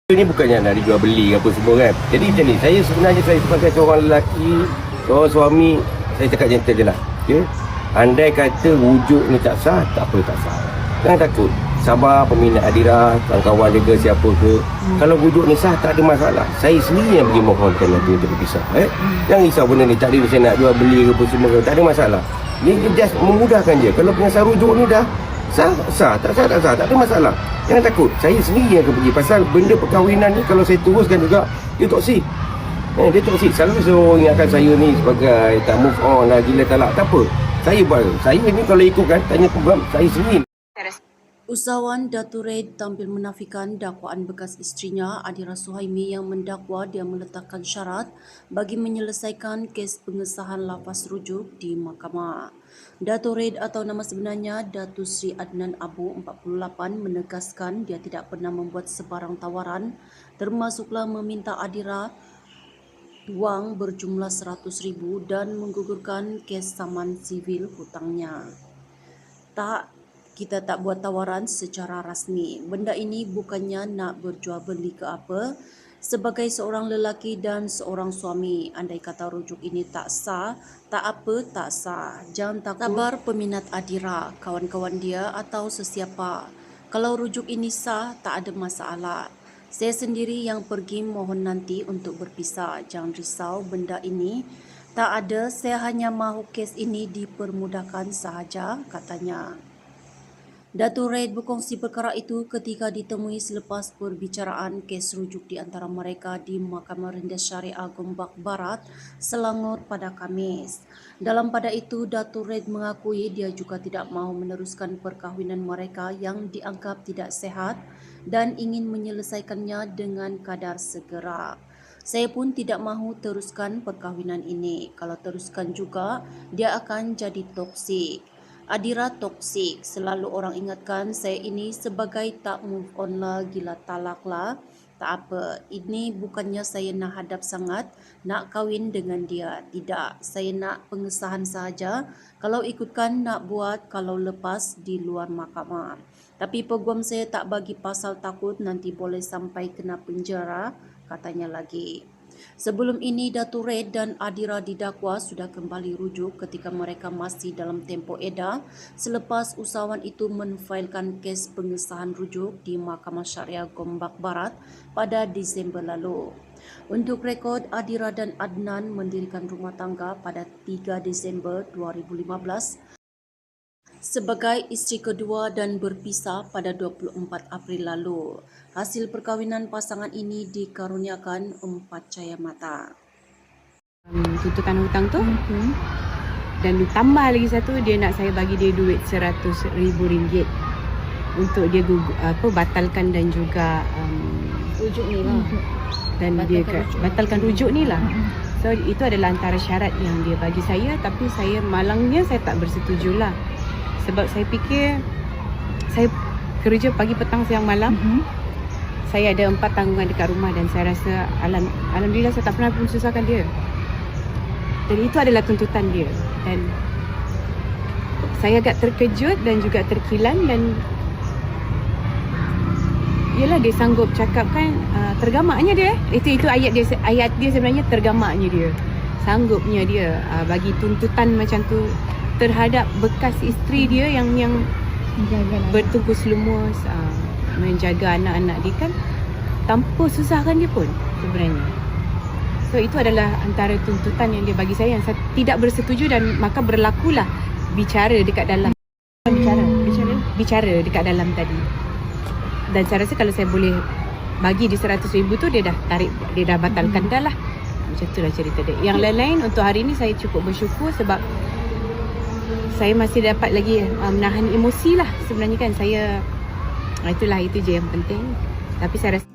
Ini bukannya nak dijual beli apa semua kan. Jadi macam ni, saya sebenarnya saya sebagai seorang lelaki, seorang suami, saya cakap gentle je lah. Okay? Andai kata wujud ni tak sah, tak apa tak sah. Jangan takut. Sabar peminat Adira, kawan-kawan dia ke siapa ke. Kalau wujud ni sah, tak ada masalah. Saya sendiri yang pergi mohonkan nanti untuk berpisah. Jangan risau benda ni, tak ada saya nak jual beli ke apa semua ke. Tak ada masalah. Ni just memudahkan je. Kalau pengasas rujuk ni dah sah, tak sah, tak ada masalah. Jangan takut, saya sendiri yang akan pergi. Pasal benda perkahwinan ni kalau saya teruskan juga, dia toksik. Dia toksik. Selalu saya ingatkan saya ni sebagai tak move on lah, gila talak. Tak apa. Saya buat. Saya ni kalau ikutkan, tanya program, saya sendiri. Usahawan Datuk Raid tampil menafikan dakwaan bekas isterinya Adira Suhaimi yang mendakwa dia meletakkan syarat bagi menyelesaikan kes pengesahan lafaz rujuk di mahkamah. Datuk Raid atau nama sebenarnya Datuk Sri Adnan Abu 48 menegaskan dia tidak pernah membuat sebarang tawaran termasuklah meminta Adira wang berjumlah 100,000 dan menggugurkan kes saman sivil hutangnya. Kita tak buat tawaran secara rasmi. Benda ini bukannya nak berjual beli ke apa. Sebagai seorang lelaki dan seorang suami, andai kata rujuk ini tak sah, tak apa tak sah. Jangan takut. Sabar peminat Adira, kawan-kawan dia atau sesiapa. Kalau rujuk ini sah, tak ada masalah. Saya sendiri yang pergi mohon nanti untuk berpisah. Jangan risau benda ini. Tak ada, saya hanya mahu kes ini dipermudahkan sahaja, katanya. Datuk Raid berkongsi perkara itu ketika ditemui selepas perbicaraan kes rujuk di antara mereka di Mahkamah Rendah Syariah Gombak Barat, Selangor pada Khamis. Dalam pada itu, Datuk Raid mengakui dia juga tidak mahu meneruskan perkahwinan mereka yang dianggap tidak sehat dan ingin menyelesaikannya dengan kadar segera. Saya pun tidak mahu teruskan perkahwinan ini. Kalau teruskan juga, dia akan jadi toksik. Adira toksik, selalu orang ingatkan saya ini sebagai tak move on lah, gila talak lah. Tak apa, ini bukannya saya nak hadap sangat, nak kahwin dengan dia. Tidak, saya nak pengesahan sahaja. Kalau ikutkan nak buat, kalau lepas di luar mahkamah. Tapi peguam saya tak bagi pasal takut nanti boleh sampai kena penjara, katanya lagi. Sebelum ini, Datuk Raid dan Adira didakwa sudah kembali rujuk ketika mereka masih dalam tempoh edah selepas usahawan itu menfailkan kes pengesahan rujuk di Mahkamah Syariah Gombak Barat pada Disember lalu. Untuk rekod, Adira dan Adnan mendirikan rumah tangga pada 3 Disember 2015 sebagai isteri kedua dan berpisah pada 24 April lalu. Hasil perkahwinan pasangan ini dikaruniakan 4 cahaya mata. Tuntutan hutang tu dan tambah lagi satu, dia nak saya bagi dia duit RM100,000 untuk dia batalkan dan juga Rujuk ni lah. Dan dia batalkan rujuk ni lah. So itu adalah antara syarat yang dia bagi saya, tapi saya malangnya saya tak bersetujulah. Sebab saya fikir saya kerja pagi, petang, siang, malam. Saya ada 4 tanggungan dekat rumah dan saya rasa alhamdulillah saya tak pernah pun susahkan dia. Jadi itu adalah tuntutan dia. Dan saya agak terkejut dan juga terkilan dan yelah dia sanggup cakapkan tergamaknya dia. Itu ayat dia sebenarnya tergamaknya dia. Sanggupnya dia bagi tuntutan macam tu terhadap bekas isteri dia yang bertungkus lumus, menjaga anak-anak dia kan tanpa susahkan dia pun sebenarnya. So itu adalah antara tuntutan yang dia bagi saya yang saya tidak bersetuju dan maka berlakulah bicara dekat dalam bicara dekat dalam tadi. Dan saya rasa kalau saya boleh bagi dia 100,000 tu dia dah tarik, dia dah batalkan dah lah. Macam itulah cerita dia. Yang lain-lain untuk hari ni saya cukup bersyukur sebab saya masih dapat lagi menahan emosi lah sebenarnya kan. Saya itu je yang penting. Tapi saya rasa